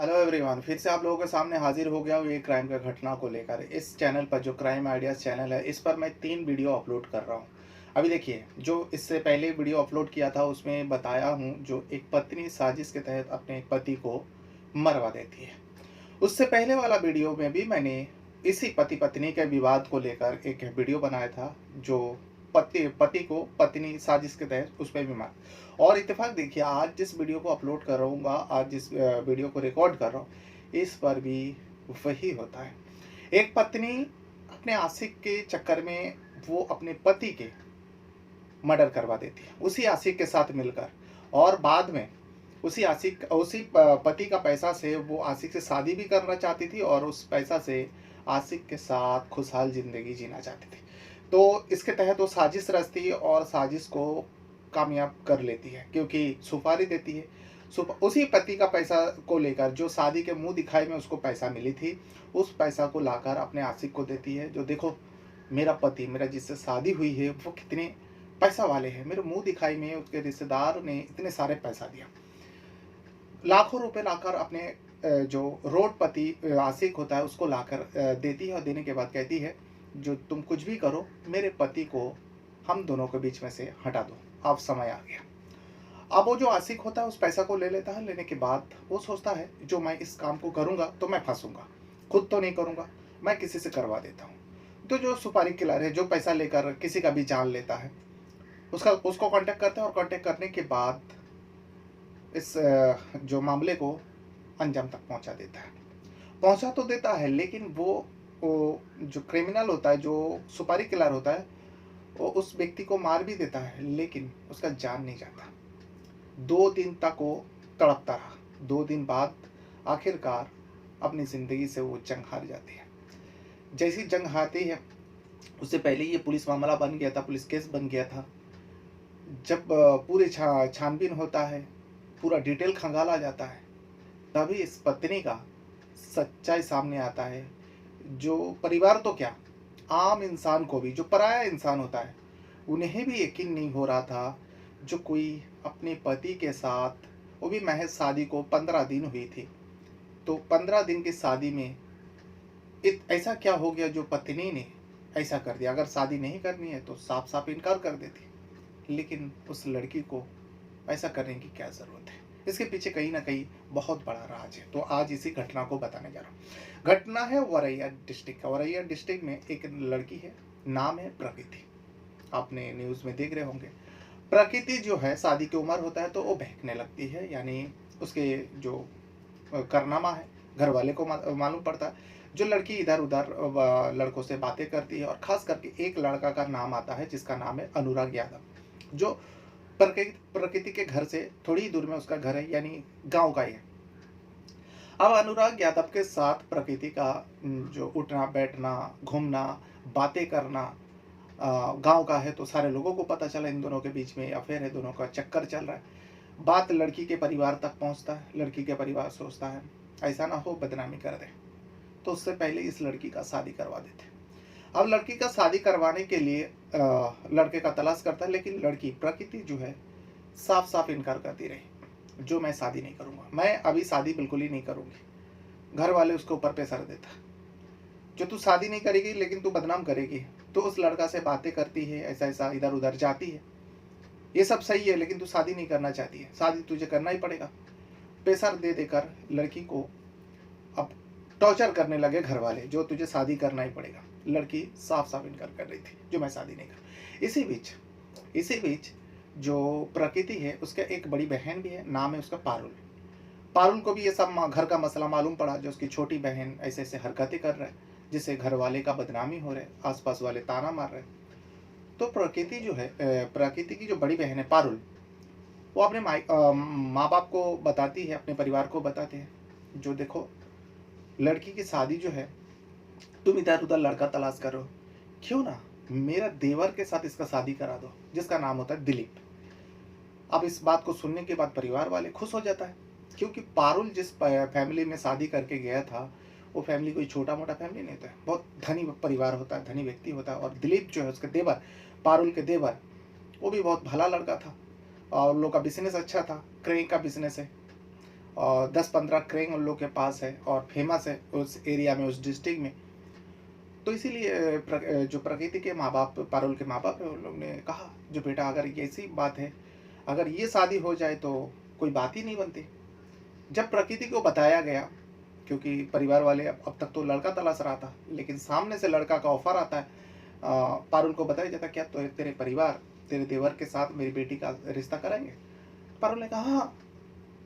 Hello everyone, फिर से आप लोगों के सामने हाजिर हो गया हूँ एक क्राइम का घटना को लेकर। इस चैनल पर जो क्राइम आइडियाज़ चैनल है, इस पर मैं 3 वीडियो अपलोड कर रहा हूँ। अभी देखिए, जो इससे पहले वीडियो अपलोड किया था उसमें बताया हूँ जो एक पत्नी साजिश के तहत अपने पति को मरवा देती है। उससे पहले वाला वीडियो में भी मैंने इसी पति पत्नी के विवाद को लेकर एक वीडियो बनाया था, जो पति पति को पत्नी साजिश के तहत उस पे भी मार। और इत्तेफाक देखिए, आज जिस वीडियो को अपलोड कर रहूँगा, आज जिस वीडियो को रिकॉर्ड कर रहा हूँ, इस पर भी वही होता है। एक पत्नी अपने आशिक के चक्कर में वो अपने पति के मर्डर करवा देती है उसी आशिक के साथ मिलकर। और बाद में उसी पति का पैसा से वो आशिक से शादी भी करना चाहती थी और उस पैसा से आशिक के साथ खुशहाल ज़िंदगी जीना चाहती थी। तो इसके तहत वो साजिश रचती है और साजिश को कामयाब कर लेती है, क्योंकि सुपारी देती है। उसी पति का पैसा को लेकर, जो शादी के मुंह दिखाई में उसको पैसा मिली थी, उस पैसा को लाकर अपने आशिक को देती है। जो देखो, मेरा पति, मेरा जिससे शादी हुई है, वो कितने पैसा वाले हैं, मेरे मुंह दिखाई में उसके रिश्तेदार ने इतने सारे पैसा दिया। लाखों रुपए लाकर अपने जो रोडपति आशिक होता है उसको लाकर देती है। और देने के बाद कहती है, जो तुम कुछ भी करो, मेरे पति को हम दोनों के बीच में से हटा दो, अब समय आ गया। अब वो जो आशिक होता है उस पैसा को ले लेता है। लेने के बाद वो सोचता है, जो मैं इस काम को करूंगा तो मैं फंसूंगा, खुद तो नहीं करूंगा, मैं किसी से करवा देता हूँ। तो जो सुपारी किलर है, जो पैसा लेकर किसी का भी जान लेता है, उसको कांटेक्ट करता है। और कांटेक्ट करने के बाद इस जो मामले को अंजाम तक पहुंचा देता है। पहुंचा तो देता है, लेकिन वो जो क्रिमिनल होता है, जो सुपारी किलर होता है, वो उस व्यक्ति को मार भी देता है, लेकिन उसका जान नहीं जाता। 2 दिन तक वो तड़पता रहा। 2 दिन बाद आखिरकार अपनी ज़िंदगी से वो जंग हार जाती है। जैसी जंग हारती है, उससे पहले ये पुलिस मामला बन गया था, पुलिस केस बन गया था। जब पूरे छानबीन होता है, पूरा डिटेल खंगाला जाता है, तभी इस पत्नी का सच्चाई सामने आता है। जो परिवार तो क्या, आम इंसान को भी, जो पराया इंसान होता है, उन्हें भी यकीन नहीं हो रहा था। जो कोई अपने पति के साथ, वो भी महज शादी को 15 दिन हुई थी, तो 15 दिन की शादी में ऐसा क्या हो गया जो पत्नी ने ऐसा कर दिया। अगर शादी नहीं करनी है तो साफ साफ इनकार कर देती, लेकिन उस लड़की को ऐसा करने की क्या ज़रूरत है। इसके पीछे कहीं ना कहीं बहुत बड़ा राज है। तो आज इसी घटना को बताने जा रहा हूँ। घटना है औरैया डिस्ट्रिक्ट का। औरैया डिस्ट्रिक्ट में एक लड़की है, नाम है प्रकृति। आपने न्यूज़ में देख रहे होंगे। प्रकृति जो है, शादी की उम्र होता है तो वो बहकने लगती है, यानी उसके जो कारनामा है घर वाले को मालूम पड़ता है। जो लड़की इधर उधर लड़कों से बातें करती है, और ख़ास करके एक लड़का का नाम आता है जिसका नाम है अनुराग यादव, जो प्रकृति के घर से थोड़ी ही दूर में उसका घर है, यानी गांव का ही है। अब अनुराग यादव के साथ प्रकृति का जो उठना बैठना, घूमना, बातें करना, गांव का है तो सारे लोगों को पता चला इन दोनों के बीच में अफेयर है, दोनों का चक्कर चल रहा है। बात लड़की के परिवार तक पहुंचता है। लड़की के परिवार सोचता है ऐसा ना हो बदनामी कर दे, तो उससे पहले इस लड़की का शादी करवा देते। अब लड़की का शादी करवाने के लिए लड़के का तलाश करता है, लेकिन लड़की प्रकृति जो है साफ साफ इनकार करती रही। जो मैं शादी नहीं करूँगा, मैं अभी शादी बिल्कुल ही नहीं करूँगी। घर वाले उसके ऊपर प्रेशर देता, जो तू शादी नहीं करेगी लेकिन तू बदनाम करेगी। तो उस लड़का से बातें करती है, ऐसा ऐसा इधर उधर जाती है। ये सब सही है, लेकिन तू शादी नहीं करना चाहती है, शादी तुझे करना ही पड़ेगा। प्रेशर दे देकर लड़की को अब टॉर्चर करने लगे घर वाले, जो तुझे शादी करना ही पड़ेगा। लड़की साफ साफ इनकार कर रही थी, जो मैं शादी नहीं कर। इसी बीच जो प्रकृति है, उसका एक बड़ी बहन भी है, नाम है उसका पारुल। पारुल को भी ये सब घर का मसला मालूम पड़ा, जो उसकी छोटी बहन ऐसे ऐसे हरकतें कर रहा है, जिससे घर वाले का बदनामी हो रहा है, आसपास वाले ताना मार रहे हैं। तो प्रकृति जो है, प्रकृति की जो बड़ी बहन है पारुल, वो अपने माँ बाप को बताती है, अपने परिवार को बताते हैं, जो देखो लड़की की शादी जो है, तुम इधर उधर लड़का तलाश करो, क्यों ना मेरा देवर के साथ इसका शादी करा दो, जिसका नाम होता है दिलीप। अब इस बात को सुनने के बाद परिवार वाले खुश हो जाता है, क्योंकि पारुल जिस फैमिली में शादी करके गया था, वो फैमिली कोई छोटा मोटा फैमिली नहीं था, बहुत धनी परिवार होता है, धनी व्यक्ति होता है। और दिलीप जो है उसके देवर, पारुल के देवर, वो भी बहुत भला लड़का था, और उन लोग का बिजनेस अच्छा था, क्रेन का बिजनेस है। और 10-15 क्रेन उन लोग के पास है और फेमस है उस एरिया में, उस डिस्ट्रिक्ट में। तो इसीलिए जो प्रकृति के माँ-बाप, पारुल के माँ-बाप हैं, उन लोग ने कहा, जो बेटा अगर ये ऐसी बात है, अगर ये शादी हो जाए तो कोई बात ही नहीं बनती। जब प्रकृति को बताया गया, क्योंकि परिवार वाले अब तक तो लड़का तलाश रहा था, लेकिन सामने से लड़का का ऑफ़र आता है। पारुल को बताया जाता है, क्या तो तेरे परिवार, तेरे देवर के साथ मेरी बेटी का रिश्ता कराएँगे? पारुल ने कहा, हाँ,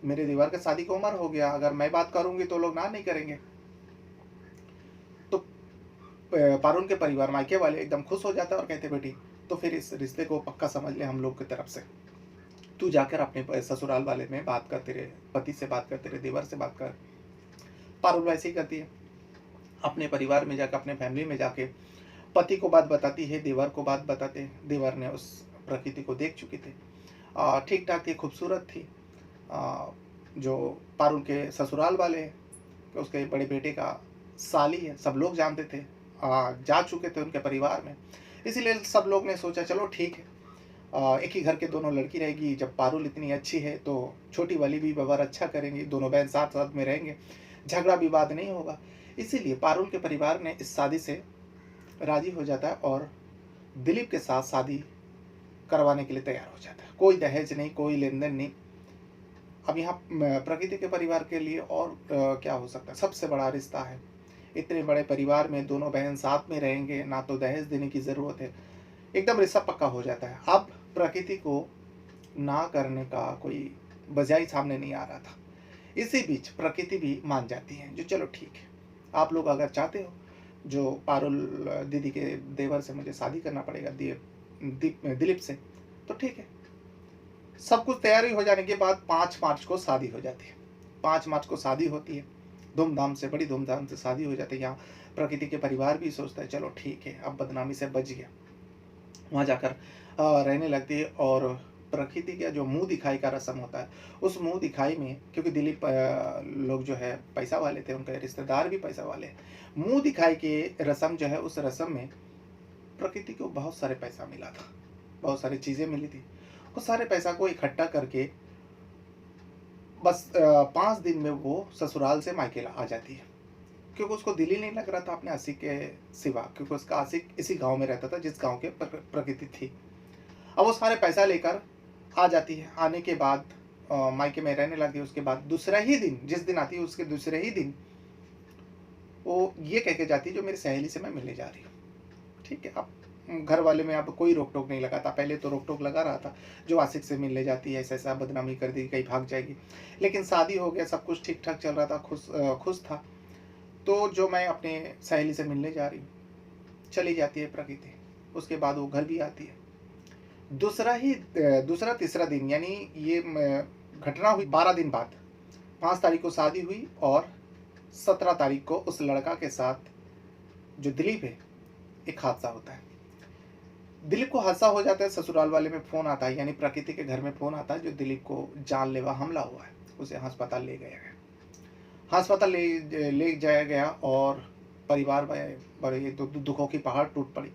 मेरे देवर की शादी की उम्र हो गया, अगर मैं बात करूँगी तो लोग ना नहीं करेंगे। तो पारुल के परिवार, मायके वाले एकदम खुश हो जाते हैं और कहते, बेटी तो फिर इस रिश्ते को पक्का समझ ले हम लोग की तरफ से। तू जाकर अपने ससुराल वाले में बात कर, तेरे पति से बात कर, तेरे देवर से बात कर। पारुल वैसे ही करती है, अपने परिवार में जाकर, अपने फैमिली में जाके पति को बात बताती है, देवर को बात बताते हैं। देवर ने उस प्रकृति को देख चुके थे, ठीक-ठाक थी, खूबसूरत थी। जो पारुल के ससुराल वाले हैं, कि उसके बड़े बेटे का साली है, सब लोग जानते थे, जा चुके थे उनके परिवार में। इसीलिए सब लोग ने सोचा चलो ठीक है, एक ही घर के दोनों लड़की रहेगी, जब पारुल इतनी अच्छी है तो छोटी वाली भी व्यवहार अच्छा करेंगी, दोनों बहन साथ-साथ में रहेंगे, झगड़ा विवाद नहीं होगा। इसीलिए पारुल के परिवार ने इस शादी से राज़ी हो जाता है और दिलीप के साथ शादी करवाने के लिए तैयार हो जाता है। कोई दहेज नहीं, कोई लेन-देन नहीं। अब यहाँ प्रकृति के परिवार के लिए और क्या हो सकता है, सबसे बड़ा रिश्ता है। इतने बड़े परिवार में दोनों बहन साथ में रहेंगे, ना तो दहेज देने की ज़रूरत है, एकदम रिश्ता पक्का हो जाता है। अब प्रकृति को ना करने का कोई वजह ही सामने नहीं आ रहा था। इसी बीच प्रकृति भी मान जाती है, जो चलो ठीक है, आप लोग अगर चाहते हो, जो पारुल दीदी के देवर से मुझे शादी करना पड़ेगा, दिलीप से, तो ठीक है। सब कुछ तैयारी हो जाने के बाद 5 मार्च को शादी हो जाती है। 5 मार्च को शादी होती है, धूमधाम से, बड़ी धूमधाम से शादी हो जाती है। यहाँ प्रकृति के परिवार भी सोचता है चलो ठीक है, अब बदनामी से बच गया। वहाँ जाकर रहने लगती है और प्रकृति का जो मुँह दिखाई का रस्म होता है, उस मुँह दिखाई में, क्योंकि दिलीप लोग जो है पैसा वाले थे, उनके रिश्तेदार भी पैसा वाले हैं। मुँह दिखाई के रस्म जो है, उस रस्म में प्रकृति को बहुत सारे पैसा मिला था, बहुत सारी चीज़ें मिली थी। उस सारे पैसा को इकट्ठा करके बस 5 दिन में वो ससुराल से मायके आ जाती है, क्योंकि उसको दिल ही नहीं लग रहा था अपने आशिक के सिवा, क्योंकि उसका आशिक इसी गाँव में रहता था जिस गाँव के प्रकृति थी। अब वो सारे पैसा लेकर आ जाती है। आने के बाद मायके में रहने लगती है। उसके बाद दूसरा ही दिन, जिस दिन आती है उसके दूसरे ही दिन वो ये कह के जाती है, जो मेरी सहेली से मैं मिलने जा रही हूँ। ठीक है, अब घर वाले में अब कोई रोक टोक नहीं लगाता। पहले तो रोक टोक लगा रहा था, जो आशिक से मिलने जाती है, ऐसा ऐसा बदनामी कर देगी, कहीं भाग जाएगी। लेकिन शादी हो गया, सब कुछ ठीक ठाक चल रहा था, खुश था। तो जो मैं अपने सहेली से मिलने जा रही हूँ, चली जाती है प्रकृति। उसके बाद वो घर भी आती है। दूसरा तीसरा दिन, यानी ये घटना हुई 12 दिन बाद। 5 तारीख को शादी हुई और 17 तारीख को उस लड़का के साथ, जो दिलीप है, एक हादसा होता है। दिलीप को हादसा हो जाता है, ससुराल वाले में फ़ोन आता है, यानी प्रकृति के घर में फ़ोन आता है, जो दिलीप को जानलेवा हमला हुआ है, उसे अस्पताल ले गया गया। अस्पताल ले जाया गया और परिवार में बड़े दुखों की पहाड़ टूट पड़ी।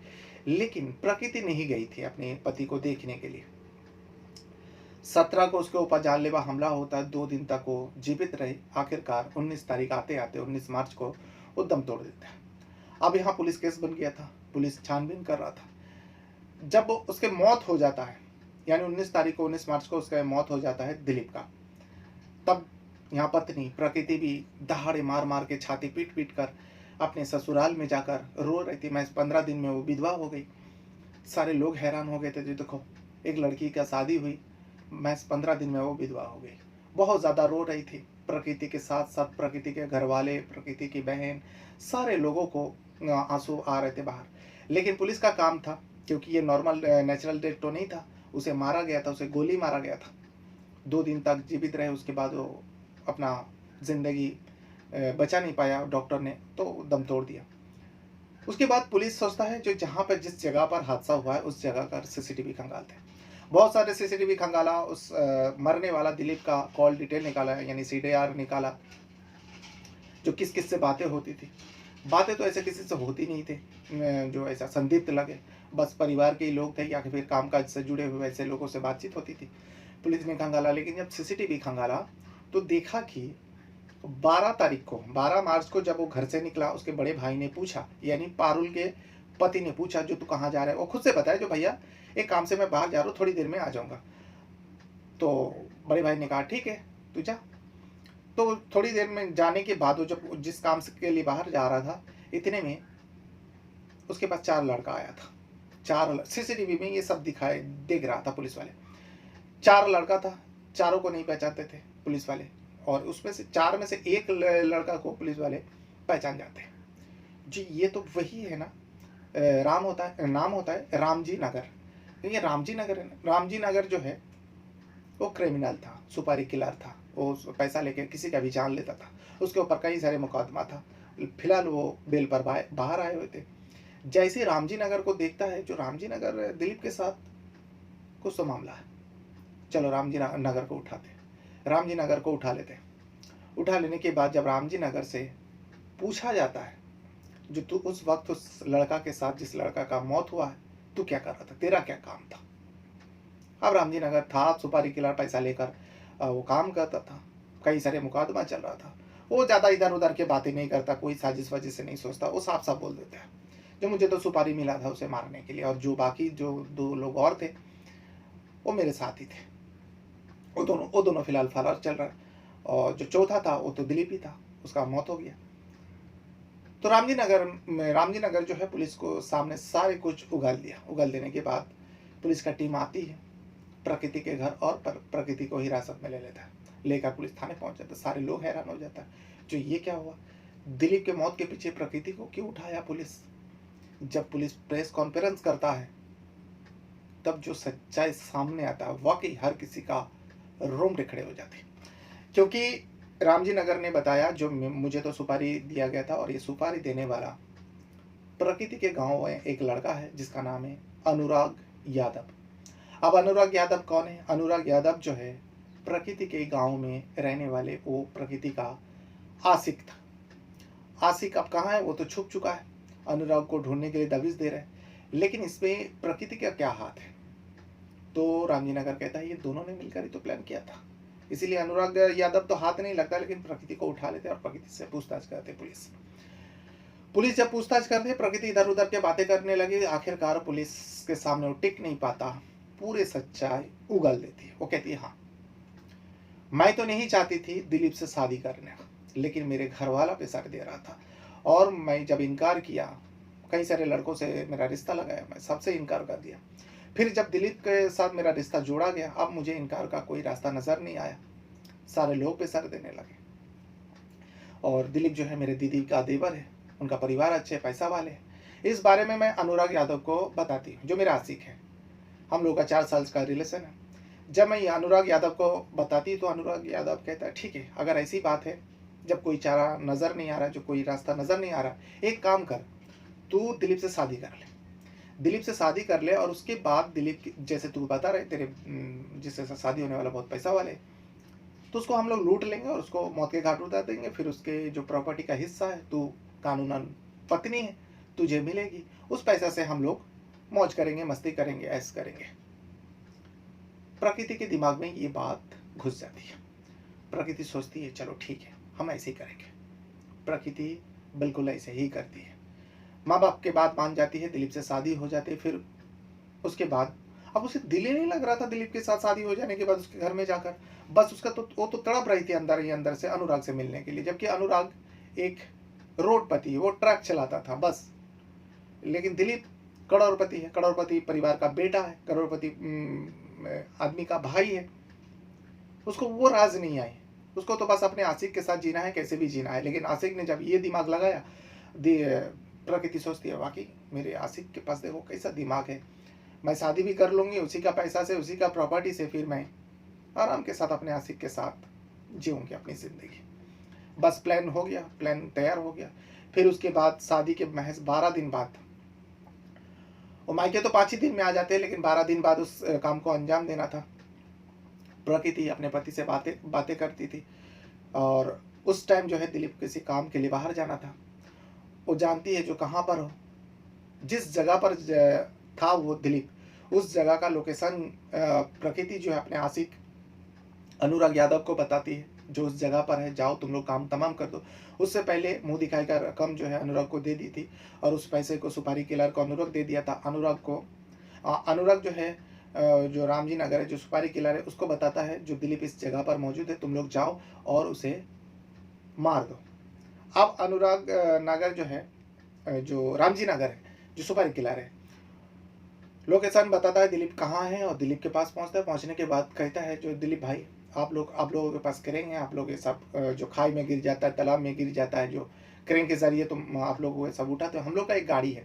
लेकिन प्रकृति नहीं गई थी अपने पति को देखने के लिए। 17 को उसके ऊपर जानलेवा हमला होता है, 2 दिन तक वो जीवित रही। आखिरकार 19 तारीख आते-आते 19 मार्च को वो दम तोड़ देता है। अब यहाँ पुलिस केस बन गया था, पुलिस छानबीन कर रहा था। जब उसके मौत हो जाता है, यानी 19 तारीख को, 19 मार्च को उसका मौत हो जाता है दिलीप का, तब यहाँ पत्नी प्रकृति भी दहाड़े मार मार के, छाती पीट पीट कर अपने ससुराल में जाकर रो रही थी। मैं 15 दिन में वो विधवा हो गई। सारे लोग हैरान हो गए थे, जो देखो एक लड़की का शादी हुई, मैं 15 दिन में वो विधवा हो गई। बहुत ज़्यादा रो रही थी। प्रकृति के साथ साथ प्रकृति के घर वाले, प्रकृति की बहन, सारे लोगों को आंसू आ रहे थे बाहर। लेकिन पुलिस का काम था, क्योंकि ये नॉर्मल नेचुरल डेथ तो नहीं था, उसे मारा गया था, उसे गोली मारा गया था। 2 दिन तक जीवित रहे, उसके बाद वो अपना ज़िंदगी बचा नहीं पाया, डॉक्टर ने तो दम तोड़ दिया। उसके बाद पुलिस सोचता है, जो जहाँ पर जिस जगह पर हादसा हुआ है उस जगह का सीसीटीवी खंगालते हैं। बहुत सारे सीसीटीवी खंगाला, उस मरने वाला दिलीप का कॉल डिटेल निकाला, यानी सीडीआर निकाला, जो किस किस से बातें होती थी। बातें तो ऐसे किसी से होती नहीं थी जो ऐसा संदिग्ध लगे, बस परिवार के ही लोग थे या फिर कामकाज से जुड़े हुए ऐसे लोगों से बातचीत होती थी। पुलिस ने खंगाला, लेकिन जब सीसीटीवी खंगाला तो देखा कि 12 तारीख को, 12 मार्च को जब वो घर से निकला, उसके बड़े भाई ने पूछा, यानी पारुल के पति ने पूछा, जो तू कहाँ जा रहा है? वो खुद से बताया, जो भैया एक काम से मैं बाहर जा रहा हूँ, थोड़ी देर में आ जाऊँगा। तो बड़े भाई ने कहा ठीक है, तू जा। तो थोड़ी देर में जाने के बाद वो जब जिस काम से के लिए बाहर जा रहा था, इतने में उसके पास 4 लड़का आया था। 4 सीसीटीवी में ये सब दिखाए देख रहा था पुलिस वाले। 4 लड़का था, चारों को नहीं पहचानते थे पुलिस वाले, और उसमें से 4 में से एक लड़का को पुलिस वाले पहचान जाते हैं। जी ये तो वही है ना, राम होता है, नाम होता है रामजी नगर। तो ये रामजी नगर है ना, रामजी नगर जो है वो क्रिमिनल था, सुपारी किलर था, वो पैसा लेके किसी का भी जान लेता था, उसके ऊपर कई सारे मुकदमा था। फिलहाल वो बेल पर बाहर आए हुए थे। जैसे रामजी नगर को देखता है, जो रामजी नगर दिलीप के साथ कुछ तो मामला है, चलो रामजी नगर को उठाते, रामजी नगर को उठा लेते। उठा लेने के बाद जब रामजी नगर से पूछा जाता है, जो तू उस वक्त उस लड़का के साथ, जिस लड़का का मौत हुआ है, तू क्या कर रहा था, तेरा क्या काम था? अब रामजी नगर था, सुपारी किलर पैसा लेकर वो काम करता था, कई सारे मुकदमा चल रहा था। वो ज़्यादा इधर उधर के बातें नहीं करता, कोई साजिश वाजिश से नहीं सोचता, वो साफ साफ बोल देता है, जो मुझे तो सुपारी मिला था उसे मारने के लिए, और जो बाकी जो 2 लोग और थे वो मेरे साथ ही थे। वो दोनों फिलहाल फरार चल रहा है, और जो चौथा था वो तो दिलीप ही था, उसका मौत हो गया। तो रामजी नगर जो है, पुलिस को सामने सारे कुछ उगल दिया। उगल देने के बाद पुलिस का टीम आती है प्रकृति के घर, और प्रकृति को हिरासत में ले लेता है, लेकर पुलिस थाने पहुंच जाता है। सारे लोग हैरान हो जाता है, जो ये क्या हुआ, दिलीप के मौत के पीछे प्रकृति को क्यों उठाया पुलिस? जब पुलिस प्रेस कॉन्फ्रेंस करता है, तब जो सच्चाई सामने आता है, वाकई हर किसी का रोंगटे खड़े हो जाते हैं। क्योंकि रामजी नगर ने बताया, जो मुझे तो सुपारी दिया गया था, और ये सुपारी देने वाला प्रकृति के गांव में एक लड़का है जिसका नाम है अनुराग यादव। अब अनुराग यादव कौन है? अनुराग यादव जो है प्रकृति के गांव में रहने वाले वो प्रकृति का आशिक था। आशिक अब कहाँ है, वो तो छुप चुका है, अनुराग को ढूंढने के लिए दबिश दे रहे हैं। लेकिन इसमें प्रकृति का क्या हाथ है? तो रामजी नगर कहता है ये दोनों ने मिलकर ही तो प्लान किया था, इसीलिए अनुराग यादव तो हाथ नहीं लगता, लेकिन प्रकृति को उठा लेते और प्रकृति से पूछताछ करते। पुलिस जब पूछताछ करते, प्रकृति इधर उधर के बातें करने लगी। आखिरकार पुलिस के सामने वो टिक नहीं पाता, पूरे सच्चाई उगल देती है। वो कहती है हाँ, मैं तो नहीं चाहती थी दिलीप से शादी करने, लेकिन मेरे घर वाला प्रेशर दे रहा था, और मैं जब इनकार किया, कई सारे लड़कों से मेरा रिश्ता लगाया, मैं सबसे इनकार कर दिया। फिर जब दिलीप के साथ मेरा रिश्ता जोड़ा गया, अब मुझे इनकार का कोई रास्ता नज़र नहीं आया, सारे लोग प्रेशर देने लगे। और दिलीप जो है मेरे दीदी का देवर है, उनका परिवार अच्छे पैसा वाले। इस बारे में मैं अनुराग यादव को बताती हूँ, जो मेरा आशिक है, हम लोग का 4 साल का रिलेशन है। जब मैं अनुराग यादव को बताती तो अनुराग यादव कहता है ठीक है, अगर ऐसी बात है, जब कोई चारा नज़र नहीं आ रहा, जो कोई रास्ता नज़र नहीं आ रहा, एक काम कर, तू दिलीप से शादी कर ले, दिलीप से शादी कर ले, और उसके बाद दिलीप जैसे तू बता रहे, तेरे जिससे शादी होने वाला बहुत पैसा वाले, तो उसको हम लोग लूट लेंगे और उसको मौत के घाट उतार देंगे। फिर उसके जो प्रॉपर्टी का हिस्सा है, तू कानूनन पत्नी है, तुझे मिलेगी, उस पैसा से हम लोग मौज करेंगे, मस्ती करेंगे, ऐश करेंगे। प्रकृति के दिमाग में ये बात घुस जाती है। प्रकृति सोचती है चलो ठीक है, हम ऐसे ही करेंगे। प्रकृति बिल्कुल ऐसे ही करती है, माँ बाप के बात मान जाती है, दिलीप से शादी हो जाती है। फिर उसके बाद अब उसे दिल ही नहीं लग रहा था दिलीप के साथ शादी हो जाने के बाद उसके घर में जाकर, बस उसका तो वो तो तड़प रही थी अंदर ही अंदर से अनुराग से मिलने के लिए। जबकि अनुराग एक रोडपति, वो ट्रक चलाता था बस, लेकिन दिलीप करोड़पति है, करोड़पति परिवार का बेटा है, करोड़पति आदमी का भाई है। उसको वो राज नहीं आई, उसको तो बस अपने आशिक के साथ जीना है, कैसे भी जीना है। लेकिन आशिक ने जब ये दिमाग लगाया, प्रकृति सोचती है वाकई मेरे आशिक के पास देखो कैसा दिमाग है, मैं शादी भी कर लूँगी उसी का पैसा से, उसी का प्रॉपर्टी से, फिर मैं आराम के साथ अपने आशिक के साथ जीऊँगी अपनी ज़िंदगी। बस प्लान हो गया, प्लान तैयार हो गया। फिर उसके बाद शादी के महज 12 दिन बाद, वो मायके तो 5 ही दिन में आ जाते हैं, लेकिन 12 दिन बाद उस काम को अंजाम देना था। प्रकृति अपने पति से बातें करती थी, और उस टाइम जो है दिलीप किसी काम के लिए बाहर जाना था। वो जानती है जो कहाँ पर हो, जिस जगह पर था वो दिलीप, उस जगह का लोकेशन प्रकृति जो है अपने आशिक अनुराग यादव को बताती है, जो उस जगह पर है, जाओ तुम लोग काम तमाम कर दो। उससे पहले मुँह दिखाई का रकम जो है अनुराग को दे दी थी और उस पैसे को सुपारी किलर को अनुराग दे दिया था। अनुराग को अनुराग जो है जो रामजी नगर है, जो सुपारी किलर है, उसको बताता है जो दिलीप इस जगह पर मौजूद है, तुम लोग जाओ और उसे मार दो। अब अनुराग नगर जो है, जो रामजी नगर है, जो सुपारी किलर है, लोकेशन बताता है दिलीप कहाँ है और दिलीप के पास पहुंचता है। पहुंचने के बाद कहता है जो दिलीप भाई आप लोगों के पास करेंगे, आप लोग ये सब जो खाई में गिर जाता है, तालाब में गिर जाता है, जो क्रेन के जरिए तुम आप लोग वो सब उठाते हो, हम लोग का एक गाड़ी है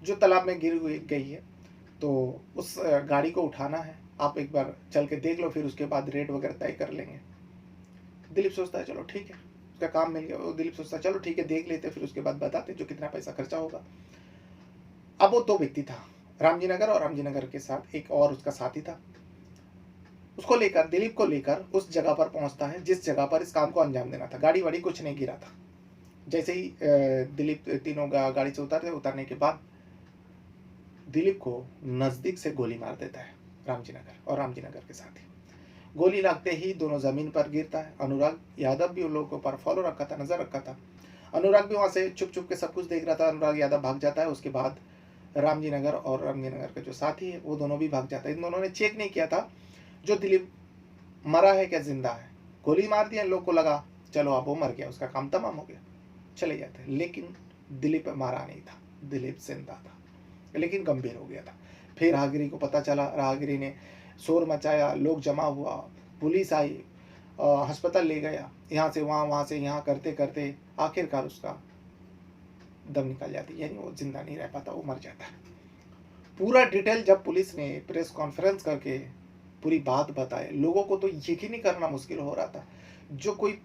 जो तालाब में गई है, तो उस गाड़ी को उठाना है, आप एक बार चल के देख लो, फिर उसके बाद रेट वगैरह तय कर लेंगे। दिलीप सोचता है चलो ठीक है, उसका काम मिल गया। वो दिलीप सोचता है चलो ठीक है, देख लेते, फिर उसके बाद बताते जो कितना पैसा खर्चा होगा। अब वो 2 व्यक्ति था, रामजी नगर और रामजी नगर के साथ एक और उसका साथी था। उसको लेकर, दिलीप को लेकर उस जगह पर पहुंचता है जिस जगह पर इस काम को अंजाम देना था। गाड़ी वाड़ी कुछ नहीं गिरा था। जैसे ही दिलीप तीनों गाड़ी से उतरने के बाद दिलीप को नजदीक से गोली मार देता है रामजी नगर और रामजी नगर के साथी। गोली लगते ही दोनों जमीन पर गिरता है। अनुराग यादव भी उन लोगों के ऊपर फॉलो रखा था, नजर रखा था। अनुराग भी वहां से चुप चुप के सब कुछ देख रहा था। अनुराग यादव भाग जाता है। उसके बाद रामजी नगर और रामजी नगर के जो साथी है वो दोनों भी भाग जाता है। इन दोनों ने चेक नहीं किया था जो दिलीप मरा है क्या जिंदा है। गोली मार दिया, इन लोग को लगा चलो अब वो मर गया, उसका काम तमाम हो गया, चले जाते हैं। लेकिन दिलीप मारा नहीं था, दिलीप जिंदा था, लेकिन गंभीर हो गया था। फिर राहगिरी को पता चला, राहगिरी ने शोर मचाया, लोग जमा हुआ, पुलिस आई, अस्पताल ले गया, यहाँ से वहाँ से यहाँ करते करते आखिरकार उसका दम निकल जाती है, यानी वो जिंदा नहीं रह पाता, वो मर जाता है। पूरा डिटेल जब पुलिस ने प्रेस कॉन्फ्रेंस करके पूरी बात बताए, लोगों को तो यकीन ही करना मुश्किल हो रहा था। जो कोई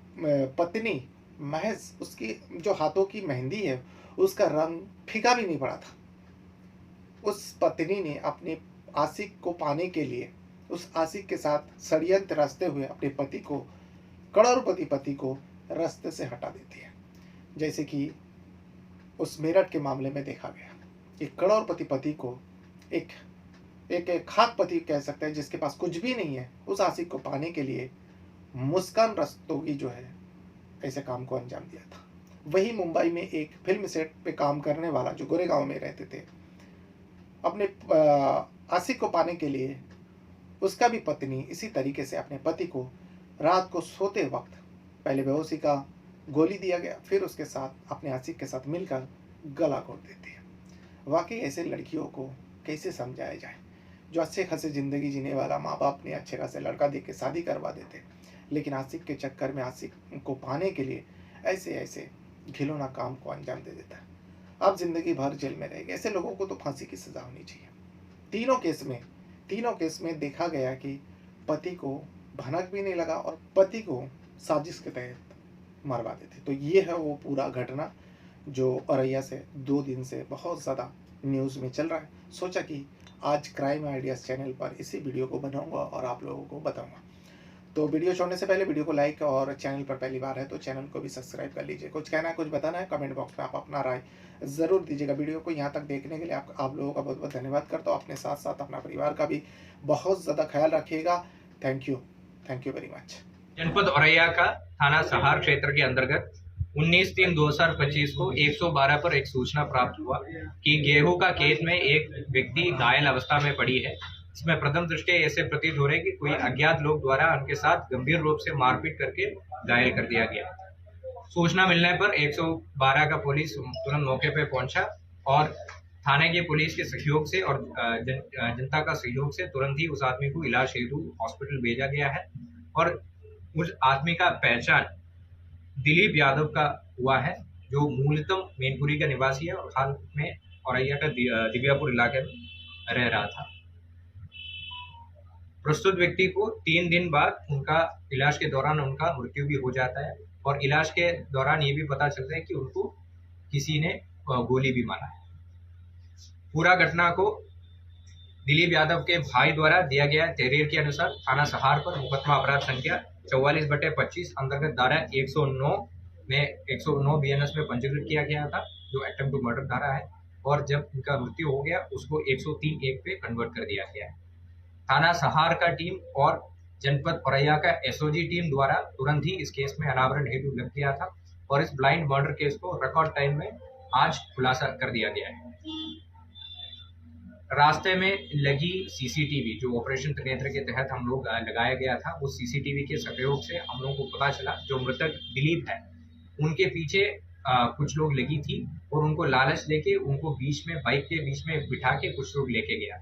पत्नी महज उसकी जो हाथों की मेहंदी है उसका रंग फीका भी नहीं पड़ा था, उस पत्नी ने अपने आशिक को पाने के लिए उस आशिक के साथ षड्यंत्र रचते हुए अपने पति को, करोड़पति पति को रास्ते से हटा देती है। जैसे कि उस मेरठ के मामले में देखा गया, एक करोड़पति पति को एक खाक पति कह सकते हैं जिसके पास कुछ भी नहीं है, उस आशिक को पाने के लिए मुस्कान रस्तोगी जो है ऐसे काम को अंजाम दिया था। वही मुंबई में एक फिल्म सेट पे काम करने वाला जो गोरेगांव में रहते थे, अपने आशिक को पाने के लिए उसका भी पत्नी इसी तरीके से अपने पति को रात को सोते वक्त पहले बेहोशी का गोली दिया गया, फिर उसके साथ अपने आशिक के साथ मिलकर गला घोट देती है। वाकई ऐसे लड़कियों को कैसे समझाया जाए, जो अच्छे खासे ज़िंदगी जीने वाला माँ बाप ने अच्छे खासे लड़का देख के शादी करवा देते, लेकिन आशिक के चक्कर में आशिक को पाने के लिए ऐसे ऐसे घिनौना काम को अंजाम दे देता है। अब जिंदगी भर जेल में रहेगा। ऐसे लोगों को तो फांसी की सजा होनी चाहिए। तीनों केस में देखा गया कि पति को भनक भी नहीं लगा और पति को साजिश के तहत मरवा देते। तो ये है वो पूरा घटना जो औरैया से 2 दिन से बहुत ज़्यादा न्यूज़ में चल रहा है। सोचा कि आज क्राइम आइडियाज़ चैनल पर इसी वीडियो को बनाऊंगा और आप लोगों को बताऊंगा। तो वीडियो छोड़ने से पहले वीडियो को लाइक और चैनल पर पहली बार है तो चैनल को भी सब्सक्राइब कर लीजिए। कुछ कहना है, कुछ बताना है, कमेंट बॉक्स में आप अपना राय ज़रूर दीजिएगा। वीडियो को यहाँ तक देखने के लिए आप लोगों का बहुत बहुत धन्यवाद करता हूँ। अपने साथ साथ अपना परिवार का भी बहुत ज़्यादा ख्याल रखिएगा। Thank you very much. जनपद औरैया का थाना सहार क्षेत्र के अंतर्गत 19/3/2025 को 112 पर एक सूचना प्राप्त हुआ कि गेहूं का खेत में एक व्यक्ति घायल अवस्था में पड़ी है। इसमें प्रथम दृष्टि ऐसे प्रतीत हो रहे कि कोई अज्ञात लोग द्वारा उनके साथ गंभीर रूप से मारपीट करके घायल कर दिया गया। सूचना मिलने पर 112 का पुलिस तुरंत मौके पर पहुंचा और थाने के पुलिस के सहयोग से और जनता का सहयोग से तुरंत ही उस आदमी को इलाज हेतु हॉस्पिटल भेजा गया है और उस आदमी का पहचान दिलीप यादव का हुआ है, जो मूलतः मैनपुरी का निवासी है और हाल में औरैया का दिव्यापुर इलाके में रह रहा था। प्रस्तुत व्यक्ति को 3 दिन बाद उनका इलाज के दौरान उनका मृत्यु भी हो जाता है और इलाज के दौरान ये भी पता चलता है कि उनको किसी ने गोली भी मारा है। पूरा घटना को दिलीप यादव के भाई द्वारा दिया गया तहरीर के अनुसार थाना सहार पर मुकदमा अपराध संख्या 44/25 अंतर्गत धारा 109 में 109 BNS में पंजीकृत किया गया था, जो अटेम्प्ट टू मर्डर धारा है, और जब उनका मृत्यु हो गया उसको 103(1) पे कन्वर्ट कर दिया गया है। थाना सहार का टीम और जनपद औरैया का एसओजी टीम द्वारा तुरंत ही इस केस में अनावरण हेतु लग गया था और इस ब्लाइंड मर्डर केस को रिकॉर्ड टाइम में आज खुलासा कर दिया गया है। रास्ते में लगी सीसीटीवी जो ऑपरेशन त्रिनेत्र के तहत हम लोग लगाया गया था, उस सीसीटीवी के सहयोग से हम लोगों को पता चला जो मृतक दिलीप है उनके पीछे कुछ लोग लगी थी और उनको लालच देके उनको बीच में बाइक के बीच में बिठा के कुछ लोग लेके गया।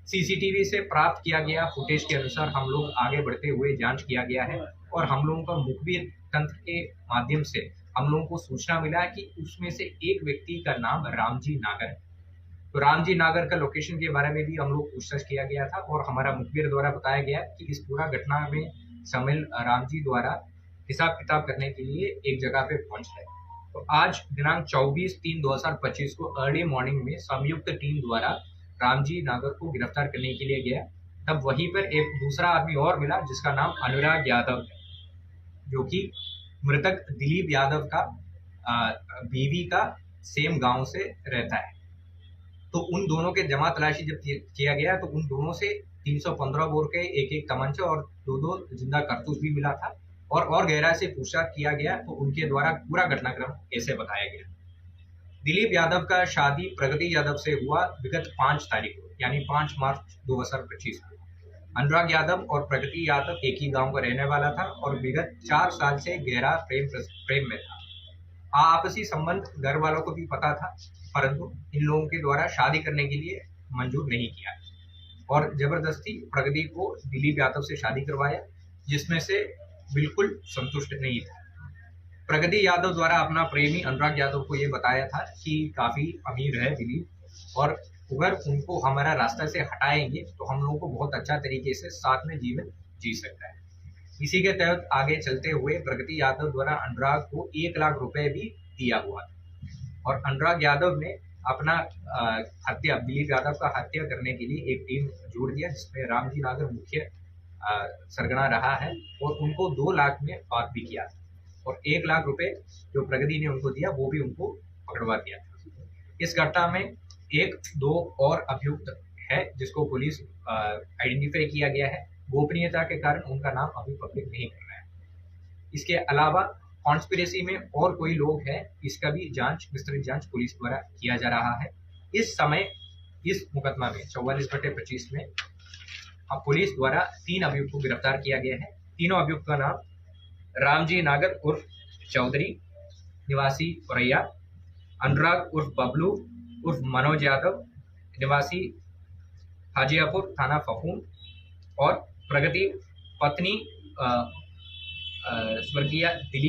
सीसीटीवी से प्राप्त किया गया फुटेज के अनुसार हम लोग आगे बढ़ते हुए जांच किया गया है और हम लोगों का मुखबिर तंत्र के माध्यम से हम लोगों को सूचना मिला कि उसमें से एक व्यक्ति का नाम रामजी नागर है। तो रामजी नागर का लोकेशन के बारे में भी हम लोग पूछताछ किया गया था और हमारा मुखबिर द्वारा बताया गया कि इस पूरा घटना में शामिल रामजी द्वारा हिसाब किताब करने के लिए एक जगह पे पहुंचता है। तो आज दिनांक 24/3/2025 को अर्ली मॉर्निंग में संयुक्त टीम द्वारा रामजी नागर को गिरफ्तार करने के लिए गया। तब वहीं पर एक दूसरा आदमी और मिला जिसका नाम अनुराग यादव है, जो कि मृतक दिलीप यादव का बीवी का सेम गांव से रहता है। तो उन दोनों के जमा तलाशी जब किया गया तो उन दोनों से 315 बोर के एक तमंचा और दो जिंदा कारतूस भी मिला था और गहराई से पूछताछ किया गया तो उनके द्वारा पूरा घटनाक्रम ऐसे बताया गया। दिलीप यादव का शादी प्रगति यादव से हुआ विगत 5 तारीख को यानी 5 मार्च 2025 को। अनुराग यादव और प्रगति यादव एक ही गांव का रहने वाला था और विगत 4 साल से गहरा प्रेम में था। आपसी संबंध घर वालों को भी पता था, परंतु इन लोगों के द्वारा शादी करने के लिए मंजूर नहीं किया और जबरदस्ती प्रगति को दिलीप यादव से शादी करवाया, जिसमें से बिल्कुल संतुष्ट नहीं था। प्रगति यादव द्वारा अपना प्रेमी अनुराग यादव को ये बताया था कि काफी अमीर है दिलीप और अगर उनको हमारा रास्ता से हटाएंगे तो हम लोगों को बहुत अच्छा तरीके से साथ में जीवन जी सकता है। इसी के तहत आगे चलते हुए प्रगति यादव द्वारा अनुराग को 1 लाख रुपए भी दिया हुआ था और अनुराग यादव ने अपना दिलीप यादव का हत्या करने के लिए एक टीम जोड़ दिया जिसमें रामजी नागर मुख्य सरगना रहा है और उनको 2 लाख में बात भी किया और 1 लाख रुपए जो प्रगति ने उनको दिया वो भी उनको पकड़वा दिया था। इस घटना में 1-2 और अभियुक्त है जिसको पुलिस आइडेंटिफाई किया गया है। गोपनीयता के कारण उनका नाम अभी पब्लिक नहीं कर रहा है। इसके अलावा कॉन्स्पिरेसी में और कोई लोग हैं, इसका भी विस्तृत जांच पुलिस द्वारा किया जा रहा है। इस समय इस मुकदमा में 44/25 में पुलिस द्वारा 3 अभियुक्त को गिरफ्तार किया गया है। तीनों अभियुक्त का नाम रामजी नागर उर्फ चौधरी निवासी औरैया, अनुराग उर्फ बबलू उर्फ मनोज यादव निवासी हाजियापुर थाना फफून और प्रगति पत्नी स्वर्गीय दिलीप